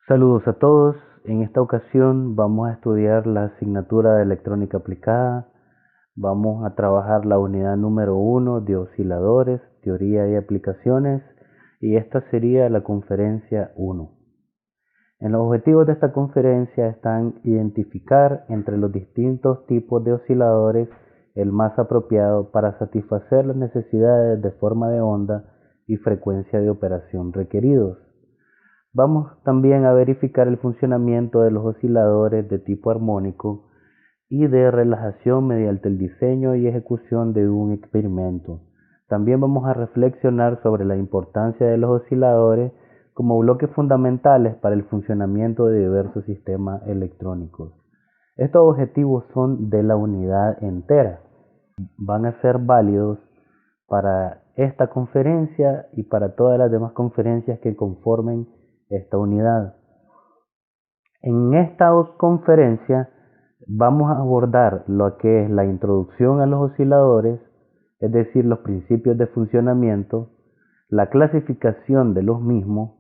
Saludos a todos. En esta ocasión vamos a estudiar la asignatura de electrónica aplicada. Vamos a trabajar la unidad número 1 de osciladores, teoría y aplicaciones, y esta sería la conferencia 1. En los objetivos de esta conferencia están identificar entre los distintos tipos de osciladores el más apropiado para satisfacer las necesidades de forma de onda y frecuencia de operación requeridos. Vamos también a verificar el funcionamiento de los osciladores de tipo armónico y de relajación mediante el diseño y ejecución de un experimento. También vamos a reflexionar sobre la importancia de los osciladores como bloques fundamentales para el funcionamiento de diversos sistemas electrónicos. Estos objetivos son de la unidad entera. Van a ser válidos para esta conferencia y para todas las demás conferencias que conformen esta unidad. En esta conferencia vamos a abordar lo que es la introducción a los osciladores, es decir, los principios de funcionamiento, la clasificación de los mismos,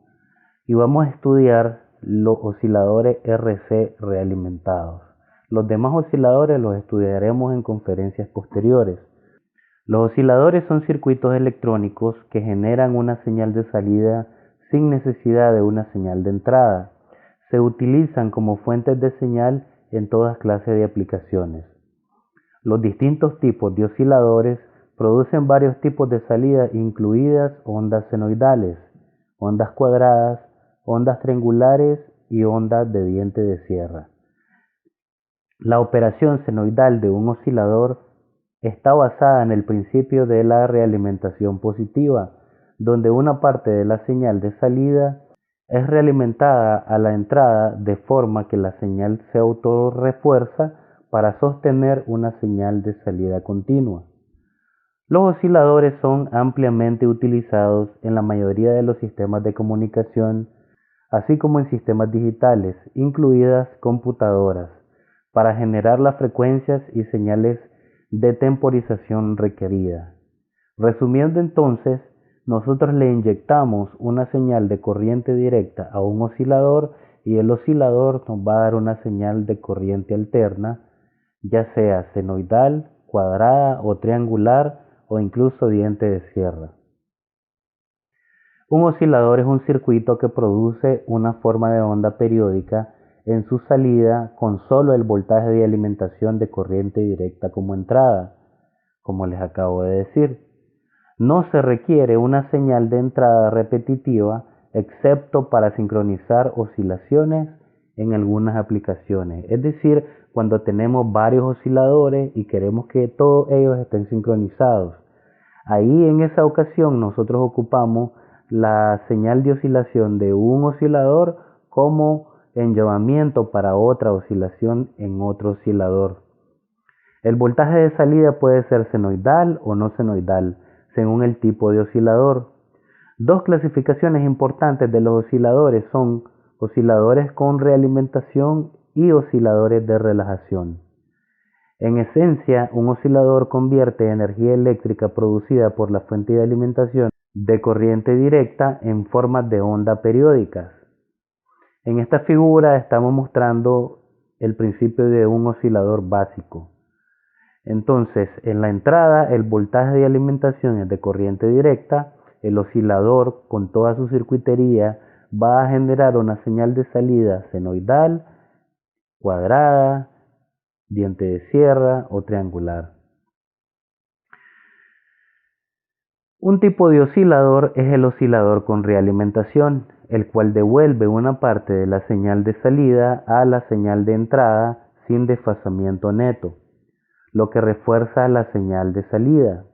y vamos a estudiar los osciladores RC realimentados. Los demás osciladores los estudiaremos en conferencias posteriores. Los osciladores son circuitos electrónicos que generan una señal de salida sin necesidad de una señal de entrada. Se utilizan como fuentes de señal en todas clases de aplicaciones. Los distintos tipos de osciladores producen varios tipos de salida, incluidas ondas senoidales, ondas cuadradas, ondas triangulares y ondas de diente de sierra. La operación senoidal de un oscilador está basada en el principio de la realimentación positiva, donde una parte de la señal de salida es realimentada a la entrada de forma que la señal se autorrefuerza para sostener una señal de salida continua. Los osciladores son ampliamente utilizados en la mayoría de los sistemas de comunicación, así como en sistemas digitales, incluidas computadoras, para generar las frecuencias y señales de temporización requerida. Resumiendo entonces, nosotros le inyectamos una señal de corriente directa a un oscilador y el oscilador nos va a dar una señal de corriente alterna, ya sea senoidal, cuadrada o triangular o incluso diente de sierra. Un oscilador es un circuito que produce una forma de onda periódica en su salida con solo el voltaje de alimentación de corriente directa como entrada, como les acabo de decir. No se requiere una señal de entrada repetitiva, excepto para sincronizar oscilaciones en algunas aplicaciones. Es decir, cuando tenemos varios osciladores y queremos que todos ellos estén sincronizados. Ahí en esa ocasión nosotros ocupamos la señal de oscilación de un oscilador como enllavamiento para otra oscilación en otro oscilador. El voltaje de salida puede ser senoidal o no senoidal, según el tipo de oscilador. Dos clasificaciones importantes de los osciladores son osciladores con realimentación y osciladores de relajación. En esencia, un oscilador convierte energía eléctrica producida por la fuente de alimentación de corriente directa en formas de onda periódicas. En esta figura estamos mostrando el principio de un oscilador básico. Entonces, en la entrada el voltaje de alimentación es de corriente directa, el oscilador con toda su circuitería va a generar una señal de salida senoidal, cuadrada, diente de sierra o triangular. Un tipo de oscilador es el oscilador con realimentación, el cual devuelve una parte de la señal de salida a la señal de entrada sin desfasamiento neto, lo que refuerza la señal de salida.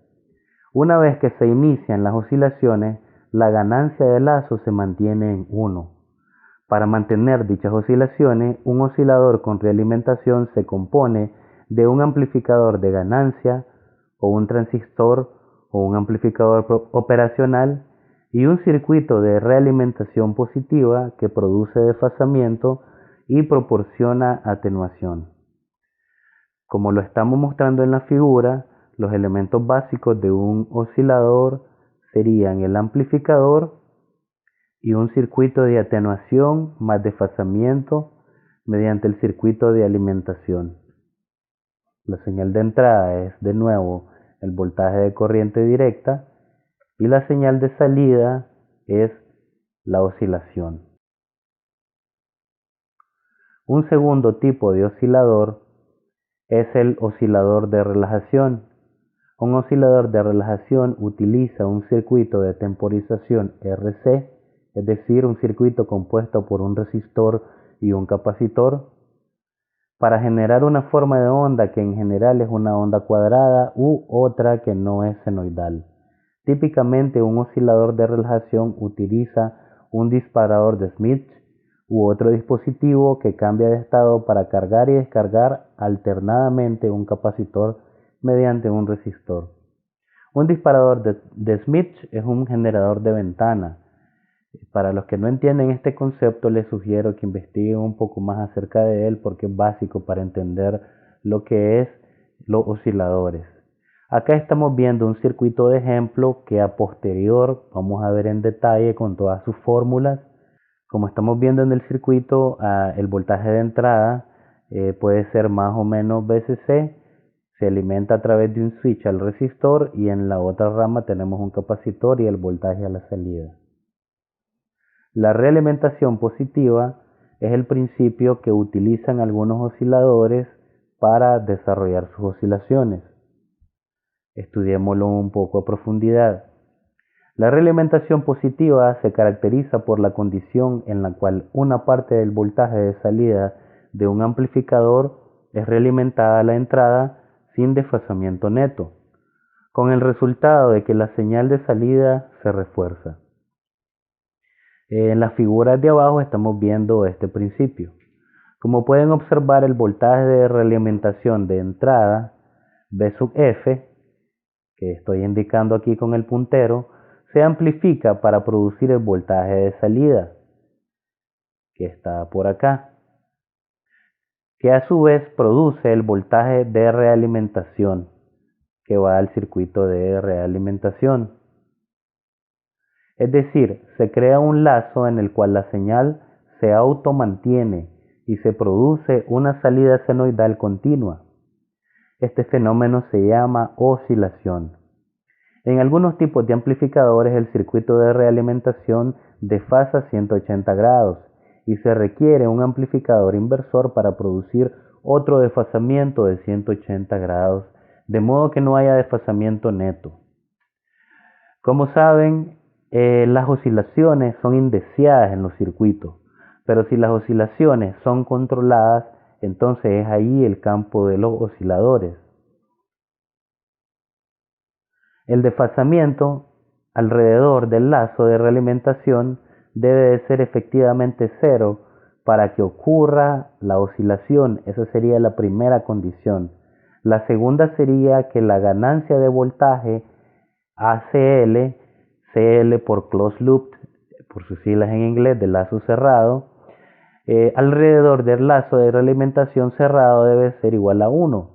Una vez que se inician las oscilaciones, la ganancia de lazo se mantiene en 1. Para mantener dichas oscilaciones, un oscilador con realimentación se compone de un amplificador de ganancia o un transistor o un amplificador operacional y un circuito de realimentación positiva que produce desfasamiento y proporciona atenuación. Como lo estamos mostrando en la figura, los elementos básicos de un oscilador serían el amplificador y un circuito de atenuación más desfasamiento mediante el circuito de alimentación. La señal de entrada es de nuevo el voltaje de corriente directa y la señal de salida es la oscilación. Un segundo tipo de oscilador es el oscilador de relajación. Un oscilador de relajación utiliza un circuito de temporización RC, es decir, un circuito compuesto por un resistor y un capacitor, para generar una forma de onda que en general es una onda cuadrada u otra que no es senoidal. Típicamente un oscilador de relajación utiliza un disparador de Smith u otro dispositivo que cambia de estado para cargar y descargar alternadamente un capacitor mediante un resistor. Un disparador de Smith es un generador de ventana. Para los que no entienden este concepto, les sugiero que investiguen un poco más acerca de él porque es básico para entender lo que es los osciladores. Acá estamos viendo un circuito de ejemplo que a posterior vamos a ver en detalle con todas sus fórmulas. Como estamos viendo en el circuito, el voltaje de entrada puede ser más o menos VCC, se alimenta a través de un switch al resistor y en la otra rama tenemos un capacitor y el voltaje a la salida. La realimentación positiva es el principio que utilizan algunos osciladores para desarrollar sus oscilaciones. Estudiémoslo un poco a profundidad. La realimentación positiva se caracteriza por la condición en la cual una parte del voltaje de salida de un amplificador es realimentada a la entrada sin desfasamiento neto, con el resultado de que la señal de salida se refuerza. En las figuras de abajo estamos viendo este principio. Como pueden observar, el voltaje de realimentación de entrada, V sub F, que estoy indicando aquí con el puntero, se amplifica para producir el voltaje de salida, que está por acá, que a su vez produce el voltaje de realimentación, que va al circuito de realimentación. Es decir, se crea un lazo en el cual la señal se automantiene y se produce una salida senoidal continua. Este fenómeno se llama oscilación. En algunos tipos de amplificadores el circuito de realimentación desfasa 180 grados y se requiere un amplificador inversor para producir otro desfasamiento de 180 grados, de modo que no haya desfasamiento neto. Como saben, las oscilaciones son indeseadas en los circuitos, pero si las oscilaciones son controladas, entonces es ahí el campo de los osciladores. El desfasamiento alrededor del lazo de realimentación debe de ser efectivamente cero para que ocurra la oscilación. Esa sería la primera condición. La segunda sería que la ganancia de voltaje ACL, CL por closed loop, por sus siglas en inglés, de lazo cerrado, alrededor del lazo de realimentación cerrado debe ser igual a 1.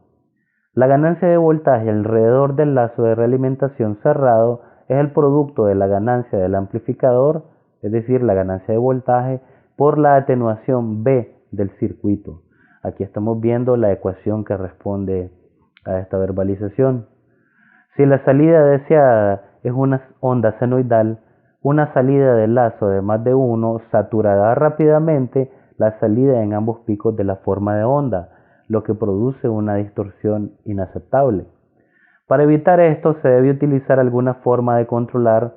La ganancia de voltaje alrededor del lazo de realimentación cerrado es el producto de la ganancia del amplificador, es decir, la ganancia de voltaje, por la atenuación B del circuito. Aquí estamos viendo la ecuación que responde a esta verbalización. Si la salida deseada es una onda senoidal, una salida del lazo de más de 1 saturará rápidamente la salida en ambos picos de la forma de onda, lo que produce una distorsión inaceptable. Para evitar esto se debe utilizar alguna forma de controlar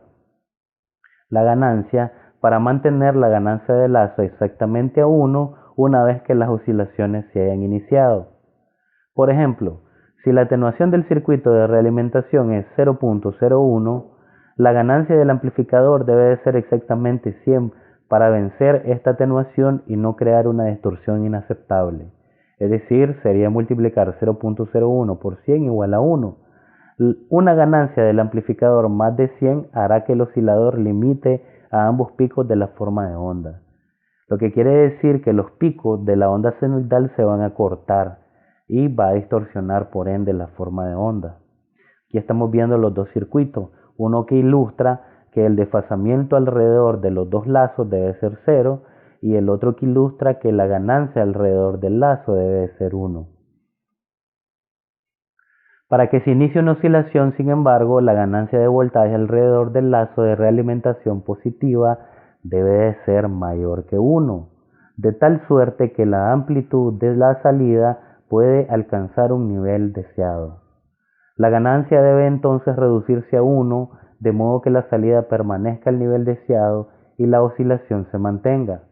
la ganancia para mantener la ganancia de lazo exactamente a 1 una vez que las oscilaciones se hayan iniciado. Por ejemplo, si la atenuación del circuito de realimentación es 0.01, la ganancia del amplificador debe de ser exactamente 100 para vencer esta atenuación y no crear una distorsión inaceptable. Es decir, sería multiplicar 0.01 por 100 igual a 1. Una ganancia del amplificador más de 100 hará que el oscilador limite a ambos picos de la forma de onda, lo que quiere decir que los picos de la onda senoidal se van a cortar y va a distorsionar por ende la forma de onda. Aquí estamos viendo los dos circuitos, uno que ilustra que el desfasamiento alrededor de los dos lazos debe ser 0 y el otro que ilustra que la ganancia alrededor del lazo debe ser 1. Para que se inicie una oscilación, sin embargo, la ganancia de voltaje alrededor del lazo de realimentación positiva debe de ser mayor que 1, de tal suerte que la amplitud de la salida puede alcanzar un nivel deseado. La ganancia debe entonces reducirse a 1, de modo que la salida permanezca al nivel deseado y la oscilación se mantenga.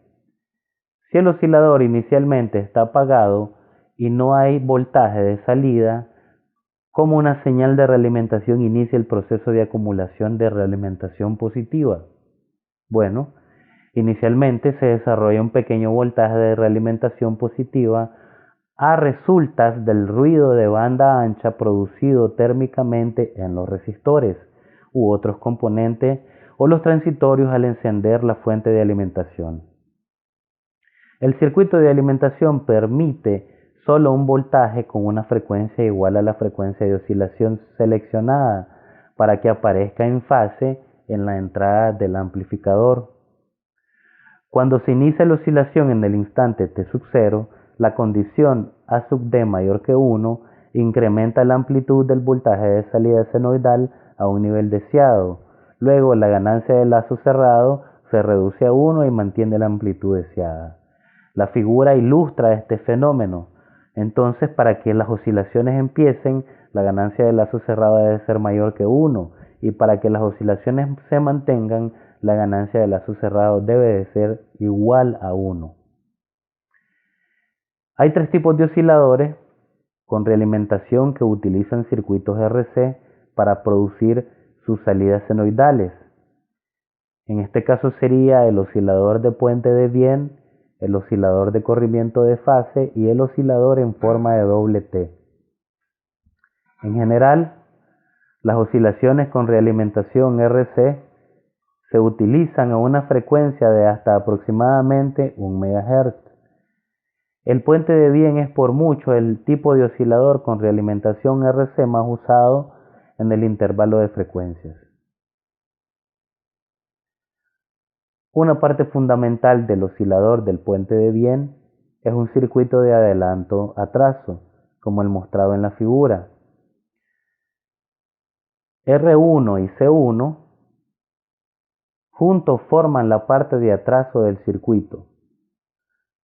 Si el oscilador inicialmente está apagado y no hay voltaje de salida, ¿cómo una señal de realimentación inicia el proceso de acumulación de realimentación positiva? Bueno, inicialmente se desarrolla un pequeño voltaje de realimentación positiva a resultas del ruido de banda ancha producido térmicamente en los resistores u otros componentes o los transitorios al encender la fuente de alimentación. El circuito de alimentación permite solo un voltaje con una frecuencia igual a la frecuencia de oscilación seleccionada para que aparezca en fase en la entrada del amplificador. Cuando se inicia la oscilación en el instante t sub 0, la condición A sub d mayor que 1 incrementa la amplitud del voltaje de salida senoidal a un nivel deseado. Luego la ganancia del lazo cerrado se reduce a 1 y mantiene la amplitud deseada. La figura ilustra este fenómeno. Entonces, para que las oscilaciones empiecen, la ganancia del lazo cerrado debe ser mayor que 1 y para que las oscilaciones se mantengan, la ganancia del lazo cerrado debe de ser igual a 1. Hay tres tipos de osciladores con realimentación que utilizan circuitos RC para producir sus salidas senoidales. En este caso sería el oscilador de puente de Wien, el oscilador de corrimiento de fase y el oscilador en forma de doble T. En general, las oscilaciones con realimentación RC se utilizan a una frecuencia de hasta aproximadamente 1 MHz. El puente de Wien es por mucho el tipo de oscilador con realimentación RC más usado en el intervalo de frecuencias. Una parte fundamental del oscilador del puente de Wien es un circuito de adelanto-atraso, como el mostrado en la figura. R1 y C1 juntos forman la parte de atraso del circuito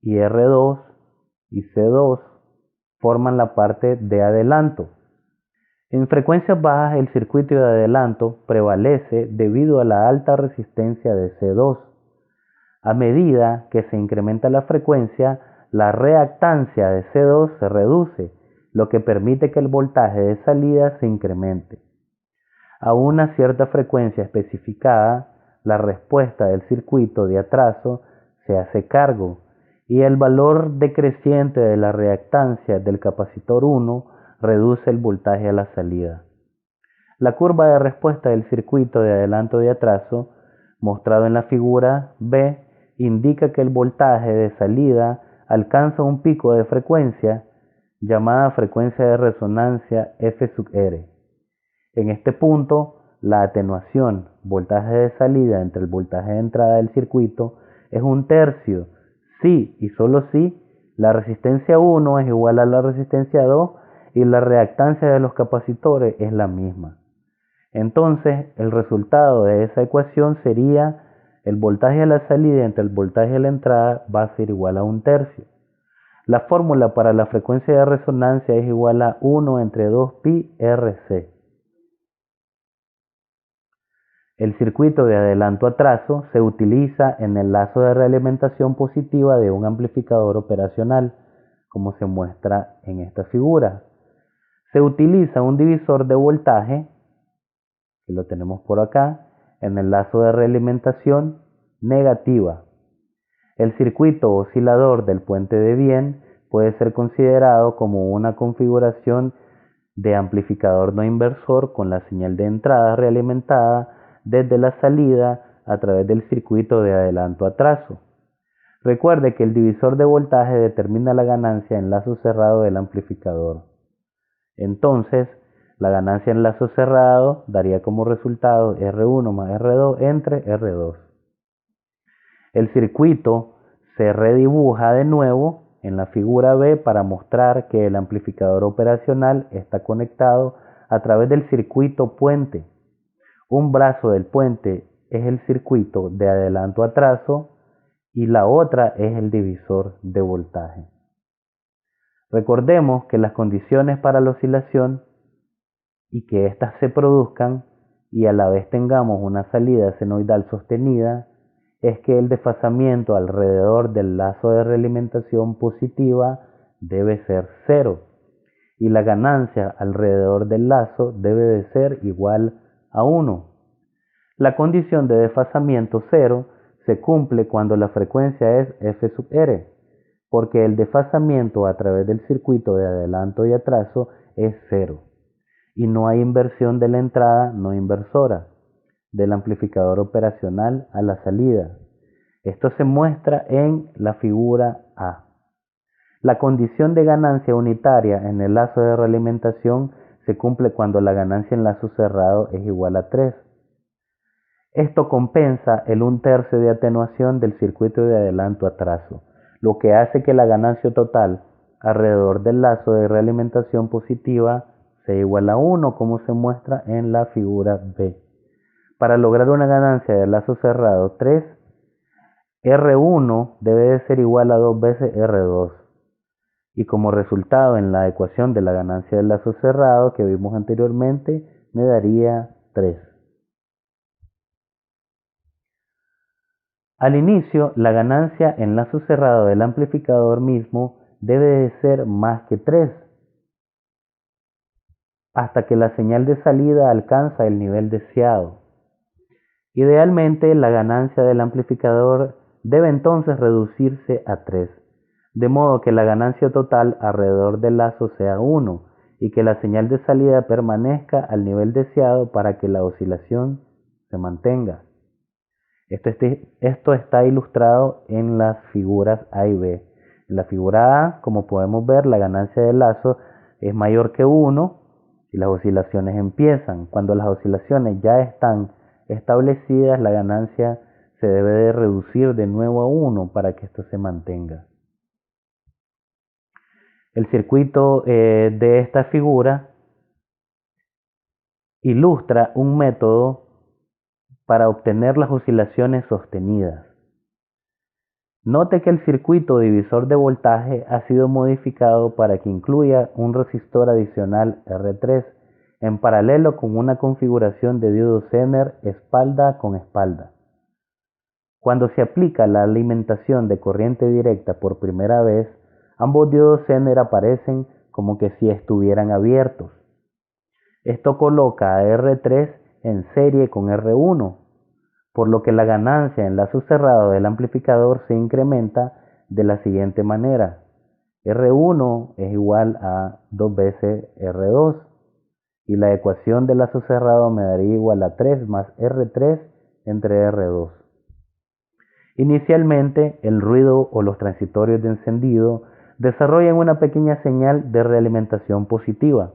y R2 y C2 forman la parte de adelanto. En frecuencias bajas el circuito de adelanto prevalece debido a la alta resistencia de C2. A medida que se incrementa la frecuencia, la reactancia de C2 se reduce, lo que permite que el voltaje de salida se incremente. A una cierta frecuencia especificada, la respuesta del circuito de atraso se hace cargo y el valor decreciente de la reactancia del capacitor 1 reduce el voltaje a la salida. La curva de respuesta del circuito de adelanto de atraso, mostrado en la figura B, indica que el voltaje de salida alcanza un pico de frecuencia llamada frecuencia de resonancia F sub R. En este punto, la atenuación voltaje de salida entre el voltaje de entrada del circuito es 1/3 si y solo si la resistencia 1 es igual a la resistencia 2 y la reactancia de los capacitores es la misma. Entonces, el resultado de esa ecuación sería el voltaje a la salida entre el voltaje a la entrada va a ser igual a 1/3. La fórmula para la frecuencia de resonancia es igual a 1 entre 2pi RC. El circuito de adelanto-atraso se utiliza en el lazo de realimentación positiva de un amplificador operacional, como se muestra en esta figura. Se utiliza un divisor de voltaje, que lo tenemos por acá, en el lazo de realimentación negativa. El circuito oscilador del puente de Wien puede ser considerado como una configuración de amplificador no inversor con la señal de entrada realimentada desde la salida a través del circuito de adelanto-atraso. Recuerde que el divisor de voltaje determina la ganancia en lazo cerrado del amplificador. Entonces, La ganancia en lazo cerrado daría como resultado R1 más R2 entre R2. El circuito se redibuja de nuevo en la figura B para mostrar que el amplificador operacional está conectado a través del circuito puente. Un brazo del puente es el circuito de adelanto-atraso y la otra es el divisor de voltaje. Recordemos que las condiciones para la oscilación y que éstas se produzcan y a la vez tengamos una salida senoidal sostenida es que el desfasamiento alrededor del lazo de realimentación positiva debe ser cero y la ganancia alrededor del lazo debe de ser igual a 1. La condición de desfasamiento cero se cumple cuando la frecuencia es f sub r, porque el desfasamiento a través del circuito de adelanto y atraso es cero y no hay inversión de la entrada no inversora del amplificador operacional a la salida. Esto se muestra en la figura A. La condición de ganancia unitaria en el lazo de realimentación se cumple cuando la ganancia en lazo cerrado es igual a 3. Esto compensa el 1/3 de atenuación del circuito de adelanto-atraso, lo que hace que la ganancia total alrededor del lazo de realimentación positiva sea igual a 1, como se muestra en la figura B. Para lograr una ganancia de lazo cerrado 3, R1 debe de ser igual a 2 veces R2. Y como resultado en la ecuación de la ganancia del lazo cerrado que vimos anteriormente, me daría 3. Al inicio, la ganancia en lazo cerrado del amplificador mismo debe de ser más que 3, hasta que la señal de salida alcanza el nivel deseado. Idealmente, la ganancia del amplificador debe entonces reducirse a 3, de modo que la ganancia total alrededor del lazo sea 1 y que la señal de salida permanezca al nivel deseado para que la oscilación se mantenga. Esto está ilustrado en las figuras A y B. En la figura A, como podemos ver, la ganancia del lazo es mayor que 1 y las oscilaciones empiezan. Cuando las oscilaciones ya están establecidas, la ganancia se debe de reducir de nuevo a 1 para que esto se mantenga. El circuito de esta figura ilustra un método para obtener las oscilaciones sostenidas. Note que el circuito divisor de voltaje ha sido modificado para que incluya un resistor adicional R3 en paralelo con una configuración de diodo Zener espalda con espalda. Cuando se aplica la alimentación de corriente directa por primera vez, ambos diodos Zener aparecen como que si estuvieran abiertos. Esto coloca a R3 en serie con R1, por lo que la ganancia en lazo cerrado del amplificador se incrementa de la siguiente manera. R1 es igual a 2 veces R2 y la ecuación de lazo cerrado me daría igual a 3 más R3 entre R2. Inicialmente, el ruido o los transitorios de encendido desarrollan una pequeña señal de realimentación positiva.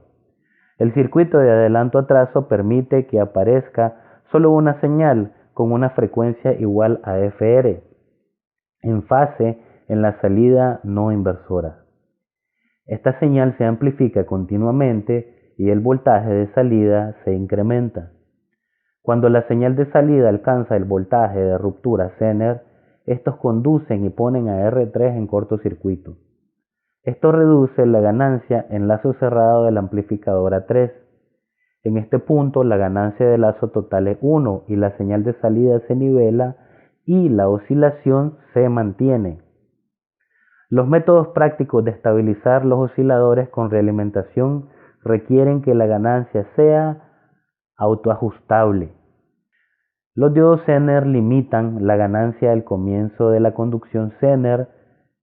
El circuito de adelanto-atraso permite que aparezca solo una señal con una frecuencia igual a Fr, en fase en la salida no inversora. Esta señal se amplifica continuamente y el voltaje de salida se incrementa. Cuando la señal de salida alcanza el voltaje de ruptura Zener, estos conducen y ponen a R3 en cortocircuito. Esto reduce la ganancia en lazo cerrado del amplificador a 3. En este punto la ganancia de lazo total es 1 y la señal de salida se nivela y la oscilación se mantiene. Los métodos prácticos de estabilizar los osciladores con realimentación requieren que la ganancia sea autoajustable. Los diodos Zener limitan la ganancia al comienzo de la conducción Zener,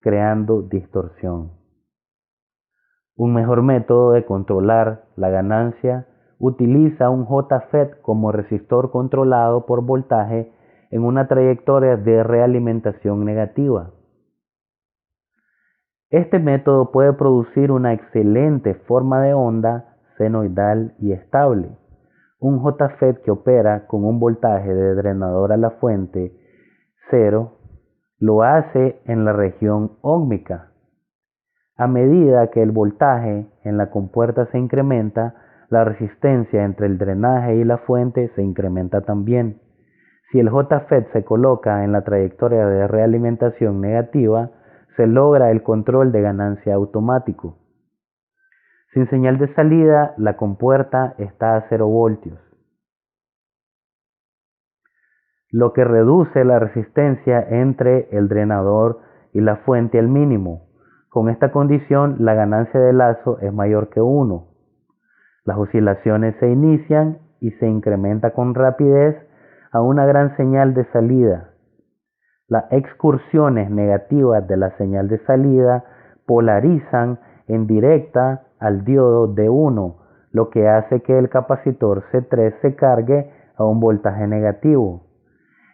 creando distorsión. Un mejor método de controlar la ganancia utiliza un JFET como resistor controlado por voltaje en una trayectoria de realimentación negativa. Este método puede producir una excelente forma de onda senoidal y estable. Un JFET que opera con un voltaje de drenador a la fuente 0 lo hace en la región óhmica. A medida que el voltaje en la compuerta se incrementa, la resistencia entre el drenaje y la fuente se incrementa también. Si el JFET se coloca en la trayectoria de realimentación negativa, se logra el control de ganancia automático. Sin señal de salida, la compuerta está a 0 voltios, lo que reduce la resistencia entre el drenador y la fuente al mínimo. Con esta condición, la ganancia de lazo es mayor que 1. Las oscilaciones se inician y se incrementa con rapidez a una gran señal de salida. Las excursiones negativas de la señal de salida polarizan en directa al diodo D1, lo que hace que el capacitor C3 se cargue a un voltaje negativo.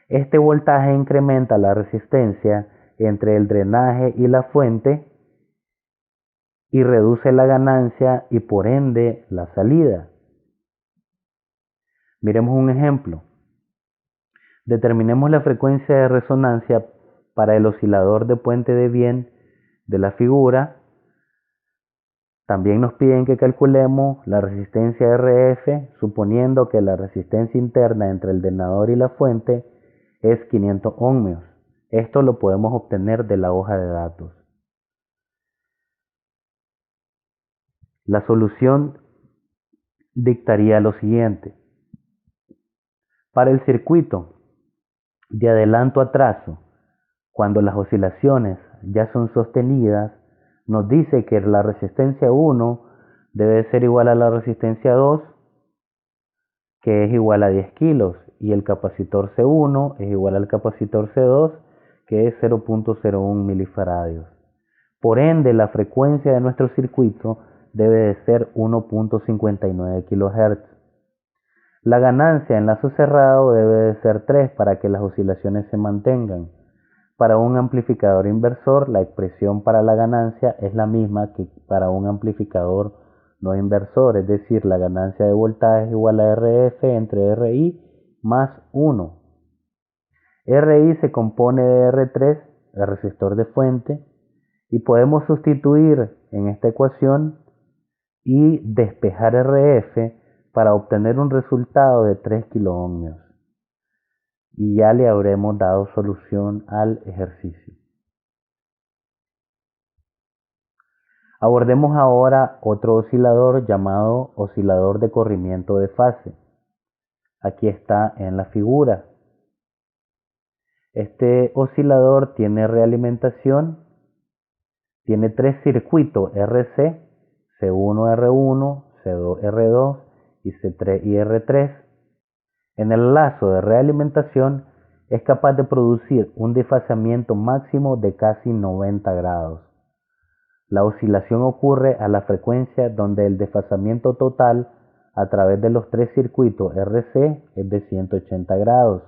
Este voltaje incrementa la resistencia entre el drenaje y la fuente y reduce la ganancia y por ende la salida. Miremos un ejemplo. Determinemos la frecuencia de resonancia para el oscilador de puente de Wien de la figura. También nos piden que calculemos la resistencia RF, suponiendo que la resistencia interna entre el drenador y la fuente es 500 ohmios. Esto lo podemos obtener de la hoja de datos. La solución dictaría lo siguiente. Para el circuito de adelanto a trazo, cuando las oscilaciones ya son sostenidas, nos dice que la resistencia 1 debe ser igual a la resistencia 2, que es igual a 10 kilos, y el capacitor C1 es igual al capacitor C2, que es 0.01 milifaradios. Por ende, la frecuencia de nuestro circuito debe de ser 1.59 kHz. La ganancia en lazo cerrado debe de ser 3 para que las oscilaciones se mantengan. Para un amplificador inversor, la expresión para la ganancia es la misma que para un amplificador no inversor, es decir, la ganancia de voltaje es igual a RF entre RI más 1. RI se compone de R3, el resistor de fuente, y podemos sustituir en esta ecuación y despejar RF para obtener un resultado de 3 kiloohmios. Y ya le habremos dado solución al ejercicio. Abordemos ahora otro oscilador llamado oscilador de corrimiento de fase. Aquí está en la figura. Este oscilador tiene realimentación, tiene 3 circuitos RC, C1R1, C2R2 y C3 y R3. En el lazo de realimentación es capaz de producir un desfasamiento máximo de casi 90 grados. La oscilación ocurre a la frecuencia donde el desfasamiento total a través de los 3 circuitos RC es de 180 grados.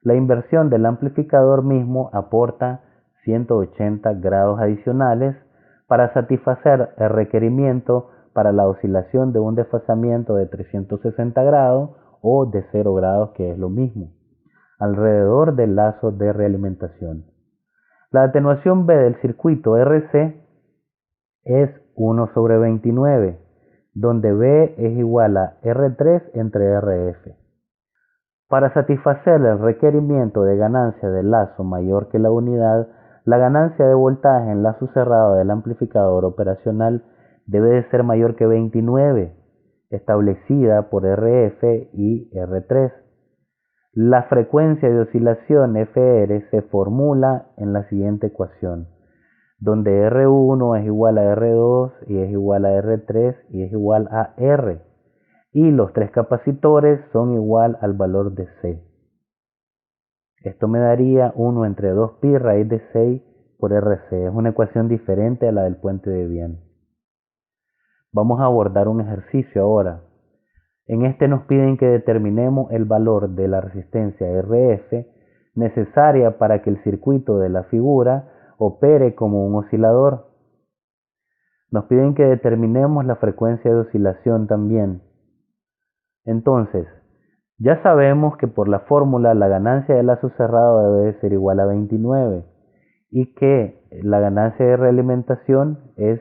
La inversión del amplificador mismo aporta 180 grados adicionales para satisfacer el requerimiento para la oscilación de un desfasamiento de 360 grados o de 0 grados, que es lo mismo, alrededor del lazo de realimentación. La atenuación B del circuito RC es 1/29, donde B es igual a R3 entre RF. Para satisfacer el requerimiento de ganancia del lazo mayor que la unidad, la ganancia de voltaje en lazo cerrado del amplificador operacional debe de ser mayor que 29, establecida por RF y R3. La frecuencia de oscilación FR se formula en la siguiente ecuación, donde R1 es igual a R2 y es igual a R3 y es igual a R, y los 3 capacitores son igual al valor de C. Esto me daría 1 entre 2pi raíz de 6 por RC. Es una ecuación diferente a la del puente de Wien. Vamos a abordar un ejercicio ahora. En este nos piden que determinemos el valor de la resistencia RF necesaria para que el circuito de la figura opere como un oscilador. Nos piden que determinemos la frecuencia de oscilación también. Entonces, ya sabemos que por la fórmula la ganancia de lazo cerrado debe ser igual a 29 y que la ganancia de realimentación es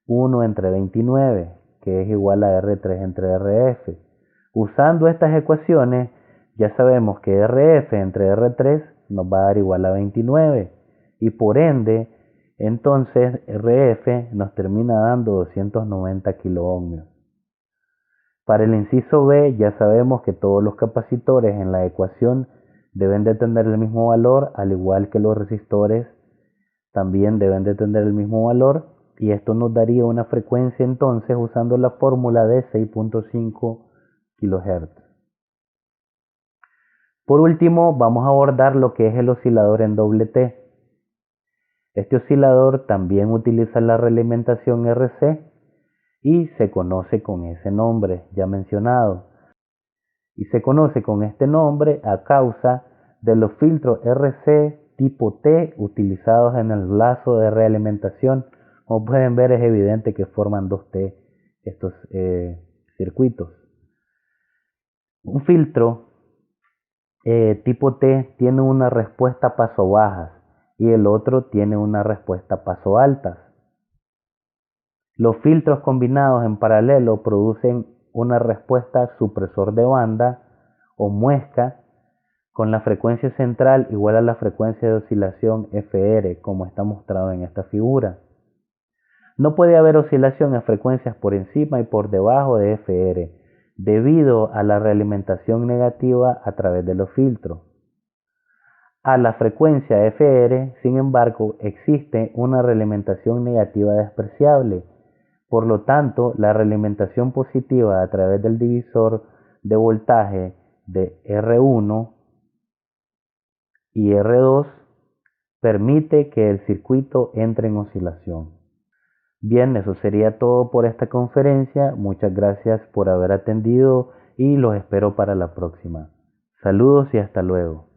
1 entre 29, que es igual a R3 entre RF. Usando estas ecuaciones, ya sabemos que RF entre R3 nos va a dar igual a 29 y por ende, entonces RF nos termina dando 290 kiloohmios. Para el inciso B ya sabemos que todos los capacitores en la ecuación deben de tener el mismo valor, al igual que los resistores también deben de tener el mismo valor, y esto nos daría una frecuencia entonces usando la fórmula de 6.5 kHz. Por último, vamos a abordar lo que es el oscilador en doble T. Este oscilador también utiliza la realimentación RC y se conoce con ese nombre ya mencionado. Y se conoce con este nombre a causa de los filtros RC tipo T utilizados en el lazo de realimentación. Como pueden ver, es evidente que forman 2T estos circuitos. Un filtro tipo T tiene una respuesta paso bajas y el otro tiene una respuesta paso altas. Los filtros combinados en paralelo producen una respuesta supresor de banda o muesca con la frecuencia central igual a la frecuencia de oscilación FR, como está mostrado en esta figura. No puede haber oscilación en frecuencias por encima y por debajo de FR, debido a la realimentación negativa a través de los filtros. A la frecuencia FR, sin embargo, existe una realimentación negativa despreciable. Por lo tanto, la realimentación positiva a través del divisor de voltaje de R1 y R2 permite que el circuito entre en oscilación. Bien, eso sería todo por esta conferencia. Muchas gracias por haber atendido y los espero para la próxima. Saludos y hasta luego.